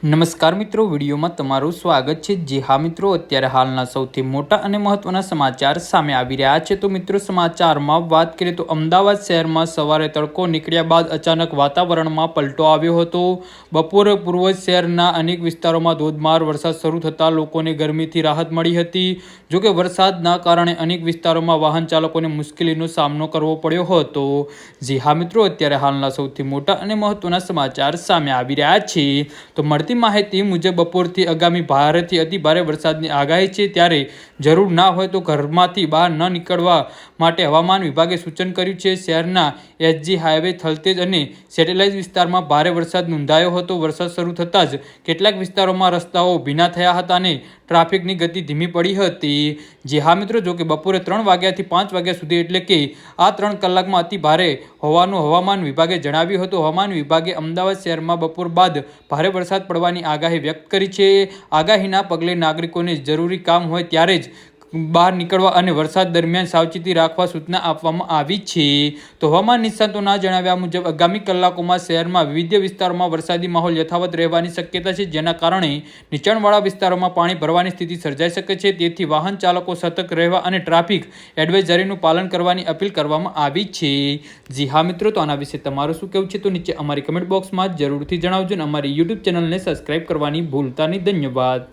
નમસ્કાર મિત્રો, વિડીયોમાં તમારું સ્વાગત છે। જી હા મિત્રો, અત્યારે હાલના સૌથી મોટા અને મહત્વના સમાચાર સામે આવી રહ્યા છે। તો મિત્રો, સમાચારમાં વાત કરીએ તો અમદાવાદ શહેરમાં સવારે તડકો નીકળ્યા બાદ અચાનક વાતાવરણમાં પલટો આવ્યો હતો। બપોરે પૂર્વ શહેરના અનેક વિસ્તારોમાં ધોધમાર વરસાદ શરૂ થતાં લોકોને ગરમીથી રાહત મળી હતી। જોકે વરસાદના કારણે અનેક વિસ્તારોમાં વાહન ચાલકોને મુશ્કેલીનો સામનો કરવો પડ્યો હતો। જી હા મિત્રો, અત્યારે હાલના સૌથી મોટા અને મહત્વના સમાચાર સામે આવી રહ્યા છે। તો માહિતી મુજબ બપોરથી આગામી ભારેથી અતિ ભારે વરસાદની આગાહી છે, ત્યારે જરૂર ના હોય તો ઘરમાંથી બહાર ન નીકળવા માટે હવામાન વિભાગે સૂચન કર્યું છે। શહેરના એસજી હાઈવે, થલતેજ અને સેટેલાઇટ વિસ્તારમાં ભારે વરસાદ નોંધાયો હતો। વરસાદ શરૂ થતાં જ કેટલાક વિસ્તારોમાં રસ્તાઓ ભીના થયા હતા અને ટ્રાફિકની ગતિ ધીમી પડી હતી। જે હા મિત્રો, જો કે બપોરે 3 વાગ્યાથી 5 વાગ્યા સુધી એટલે કે આ 3 કલાકમાં અતિ ભારે હોવાનું હવામાન વિભાગે જણાવ્યું હતું। હવામાન વિભાગે અમદાવાદ શહેરમાં બપોર બાદ ભારે વરસાદ પડવાની આગાહી વ્યક્ત કરી છે। આગાહીના પગલે નાગરિકોને જરૂરી કામ હોય ત્યારે જ બહાર નીકળવા અને વરસાદ દરમિયાન સાવચેતી રાખવા સૂચના આપવામાં આવી છે। તો હવામાન નિષ્ણાતોના જણાવ્યા મુજબ આગામી કલાકોમાં શહેરમાં વિવિધ વિસ્તારોમાં વરસાદી માહોલ યથાવત રહેવાની શક્યતા છે, જેના કારણે નીચાણવાળા વિસ્તારોમાં પાણી ભરવાની સ્થિતિ સર્જાઈ શકે છે। તેથી વાહન ચાલકો સતર્ક રહેવા અને ટ્રાફિક એડવાઇઝરીનું પાલન કરવાની અપીલ કરવામાં આવી છે। જી હા મિત્રો, તો આના વિશે તમારું શું કહેવું છે તો નીચે અમારી કમેન્ટ બોક્સમાં જરૂરથી જણાવજો અને અમારી યુટ્યુબ ચેનલને સબસ્ક્રાઇબ કરવાની ભૂલતા નહીં। ધન્યવાદ।